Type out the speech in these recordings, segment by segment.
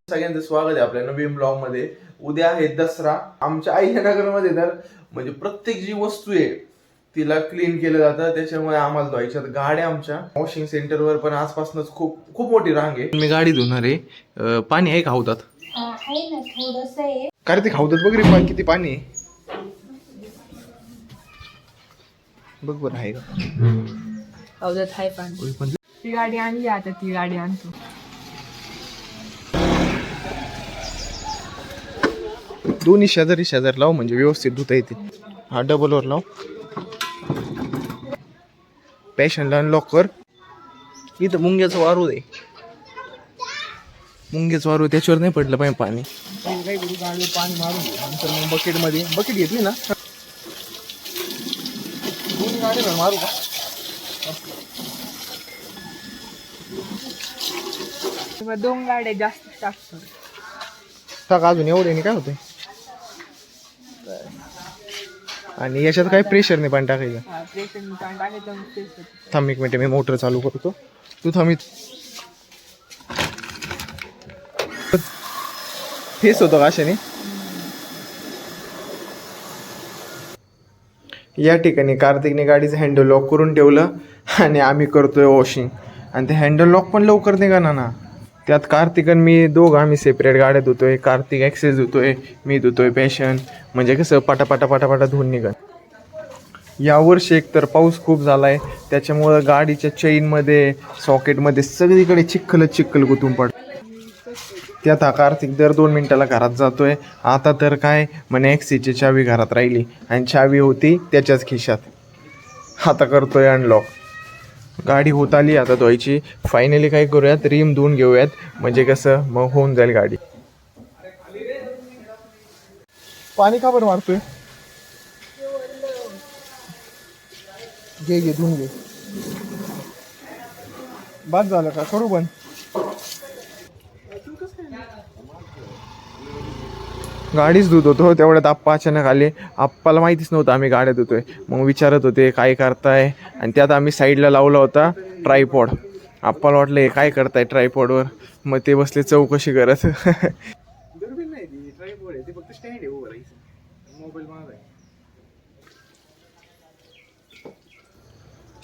सगळ्यांचं स्वागत आहे आपल्या नवीन ब्लॉग मध्ये. उद्या आहे दसरा. आमच्या अहिल्यानगरमध्ये तर म्हणजे प्रत्येक जी वस्तू आहे तिला क्लीन केलं जातं, त्याच्यामुळे आम्हाला धुवायच्यात गाड्या. आमच्या वॉशिंग सेंटरवर पण आजपासूनच खूप खूप मोठी रांग आहे. मी गाडी धुणार आहे. पाणी आहे खावतात आहे ना थोडस आहे. काय ते खावतात बघ रे, किती पाणी आहे बघ बरं. आहे का अवजात हाय पाणी. ती गाडी आणली, आता ती गाडी आणतो. दोन्ही शेजारी शेजार लाव म्हणजे व्यवस्थित धुता येते. हा डबलवर लाव. पॅशनला अनलॉक कर. इथं मुंग्याचं वारू दे. मुंग्याचं वारू त्याच्यावर नाही पडलं पाहिजे पाणी. काय करू, गाडीवर पाणी मारून नंतर मग बकेटमध्ये बकेट घेतली ना, दोन्ही गाडीवर मारू का. दोन गाड्या जास्त टाकतो. टाक अजून, एवढे काय होते. आणि याच्यात काही प्रेशर नाही पाणी टाकायचं. थांब एक मिनिट, मी मोटर चालू करतो. तू थांबित फेस होतो का अशाने. या ठिकाणी कार्तिकने गाडीचं हँडल लॉक करून ठेवलं आणि आम्ही करतोय वॉशिंग. आणि ते हँडल लॉक पण लवकर निघाला ना. त्यात कार्तिक आणि मी दोघं आम्ही सेपरेट गाड्या धुतोय. कार्तिक ॲक्सेस धुतोय, मी धुतोय पॅशन. म्हणजे कसं पटापटा धुवून निघाल. यावर्षी एक तर पाऊस खूप झाला आहे, त्याच्यामुळं गाडीच्या चेनमध्ये सॉकेटमध्ये सगळीकडे चिखल गुतून पड. त्यात हा कार्तिक दर 2 मिनिटाला घरात जातोय. आता तर काय म्हणे, ॲक्सीची चावी घरात राहिली आणि चावी होती त्याच्याच खिशात. आता करतोय अनलॉक. गाडी होत आली आता धुवायची. फायनली काय करूयात, रिम धुवून घेऊयात, म्हणजे कसं मग होऊन जाईल गाडी. पाणी का बरं मारतोय. घे धुवून घे. बाद झालं का, करू पण. गाडीच धुत होतो तेवढ्यात आप्पा अचानक आले. आप्पाला माहितीच नव्हतं आम्ही गाड्या धुतोय. मग विचारत होते काय करताय, आणि त्यात आम्ही साईडला लावला होता ट्रायपॉड. आप्पाला वाटलं हे काय करताय ट्रायपॉडवर. मग ते बसले चौकशी करत.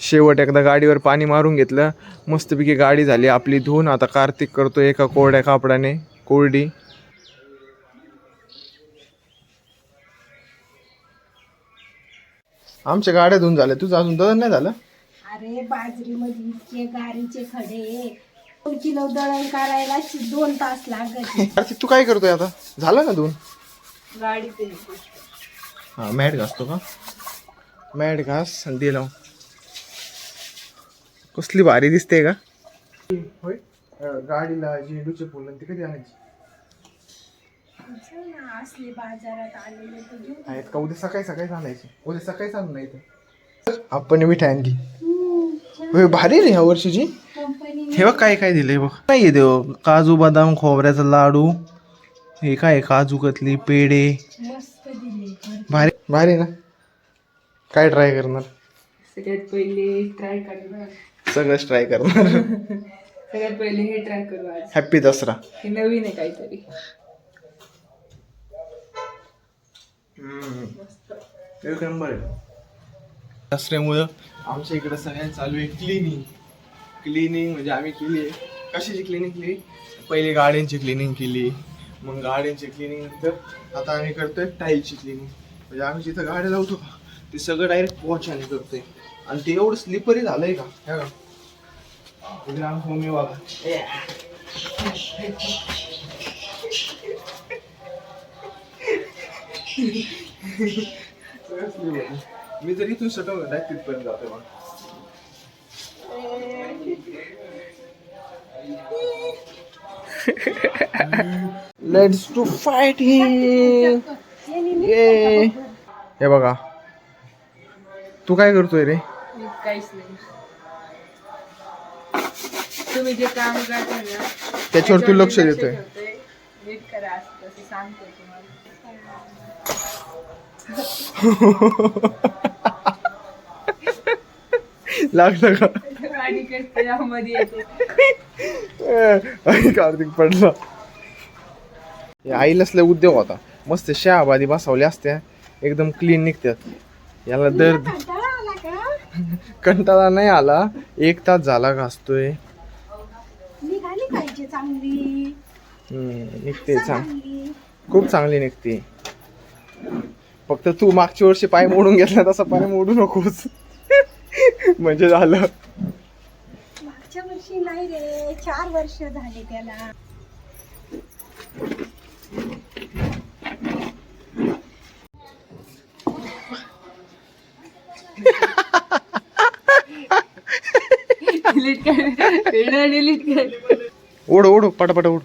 शेवट एकदा गाडीवर पाणी मारून घेतलं, मस्तपैकी गाडी झाली आपली धुवून. आता कार्तिक करतोय एका कोरड्या कापडाने कोरडी. आमच्या गाड्या धुवून झाल्या, तुझं अजून दळण नाही झालं. अरे बाजरीमध्ये इतके गारीचे खडे, 2 किलो दळण करायला 2 तास लागत. तू काय करतोय आता, झालं ना धुवून. गाडी हा मॅट घासतो का, मॅट घास आणि दे लावून. कसली भारी दिसते का. होय, गाडीला झेंडूचे फुल ते कधी आणायची असले बाजारात आलेले आहेत का. उद्या सकाळी आणायचे. उद्या सकाळी आणून नाही तर आपण मिठाई आणली. होय भारी रे ह्या वर्षीची. हे बघ काय काय दिलंय बघ. काय देव, काजू बदाम खोबऱ्याचा लाडू. हे काय, काजू कतली, पेढे. भारी भारी ना. काय ट्राय करणार. सगळ्यात पहिले ट्राय करणार. सगळंच ट्राय करणार. सगळ्यात पहिले हे ट्राय करू आज. हॅपी दसरा. हे नवीन आहे काहीतरी. एक नंबर आहे. दसऱ्यामुळं आमच्या इकडं सगळ्यांना चालू आहे क्लिनिंग म्हणजे आम्ही केली आहे. कशाची क्लिनिंग केली, पहिले गाड्यांची क्लिनिंग केली, मग गाड्यांची क्लिनिंग नंतर आता आम्ही करतोय टाईलची क्लिनिंग. म्हणजे आम्ही जिथं गाड्या लावतो का ते सगळं डायरेक्ट पोचाने करतोय. आणि ते एवढं स्लिपरी झालंय का, हे बघा मम्मी बघा. मी जर इथून सटवलं ना तिथपर्यंत जातोय. लेट्स टू फाईट हिम. हे बघा, तू काय करतोय रे. काहीच नाही. तुम्ही जे काम करताय ना त्याच्यावर तू लक्ष देतोय. नीट करा असं सांगतोय तुम्हाला. लागलं का आणि कसं यामध्ये येते. आणि कार्तिक पडला. आईलाच लय उद्योग होता. मस्त शहाबादी बसवल्या असत्या एकदम क्लीन निघतात. याला दर कंटाळा आला का? कंटाळा नाही आला. 1 तास झाला घासतोय. निघाली पाहिजे चांगली. निघते चांग चांगली. खूप चांगली निघते. फक्त तू मागच्या वर्षी पाय मोडून घेतला तसा पाय मोडू नकोस. म्हणजे झालं. मागच्या वर्षी नाही रे, 4 वर्ष झाले त्याला. डिलीट कर. व्हिडिओ डिलीट कर. ओढ पटापट ओढ.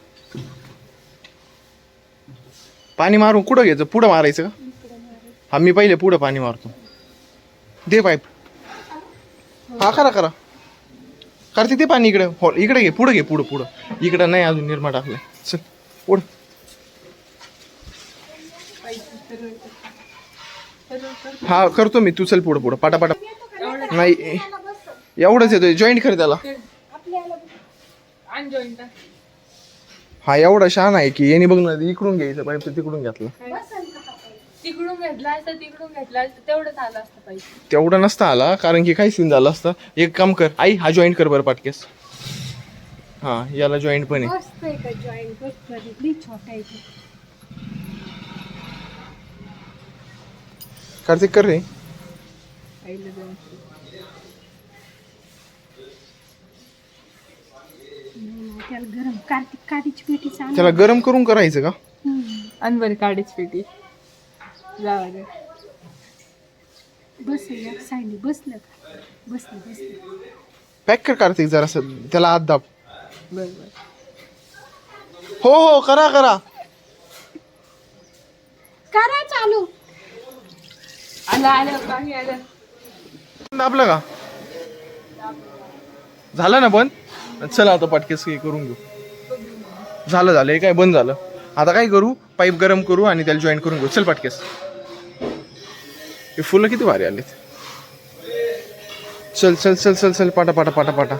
पाणी मारून कुठं घ्यायचं? पुढं मारायचं का? हा मी पहिले पुढं पाणी मारतो. दे पाईप. हा करा कार्तिक ते पाणी इकडे. हो इकडे घे. पुढं घे. पुढं इकडं नाही अजून निर्मा टाकलं. चल ओढ. हा करतो मी. तू चल पुढं पाटापाटा. नाही एवढंच येतोय. जॉईंट कर त्याला. आपल्याला आणि जॉईंट हा एवढा छान आहे की याने बघ ना इकडून घ्यायचं पाईप तिकडून घेतलं. तिकडून घेतला असतं तेवढंच आलं असतं पाहिजे. तेवढा नसता आला कारण की काय सीन झालं असतं. एक काम कर आई, हा जॉईंट कर बरं पाटकेस. हा याला जॉईंट पण आहे. मस्त आहे का जॉईंट? बघितली छोटा आहे ते. कार्तिक कर रे. आईला जाऊन त्याला गरम कार्तिक काडीची पेटी चांगली. त्याला गरम करून करायचं का? अनवर काढीच पेटी जावा दे. बस एक साईडने बसलं का? बसलं. पॅक कर कार्तिक जरासं. त्याला आत दाब. बरोबर. हो करा करा चालू. आलं पाणी आलं. दाबलं का? झालं ना बंद? चला आता पटकेस करून घेऊ. झालं हे काय बंद झालं. आता काय करू? पाईप गरम करू आणि त्याला जॉईन करून घेऊ. चल पटकेस. हे फुलं किती भारी आलेत. चल पाटा.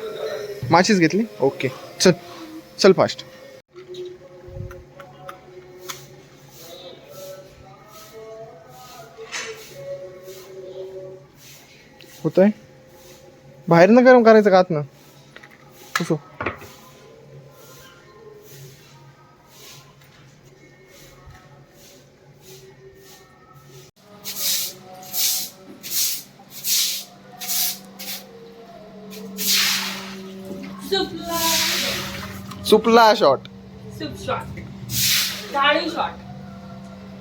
माचीच घेतली. ओके चल फास्ट. होतंय. बाहेरनं गरम करायचं का आतनं? कसं? सुपला शॉट. Soup shot. काळी शॉट.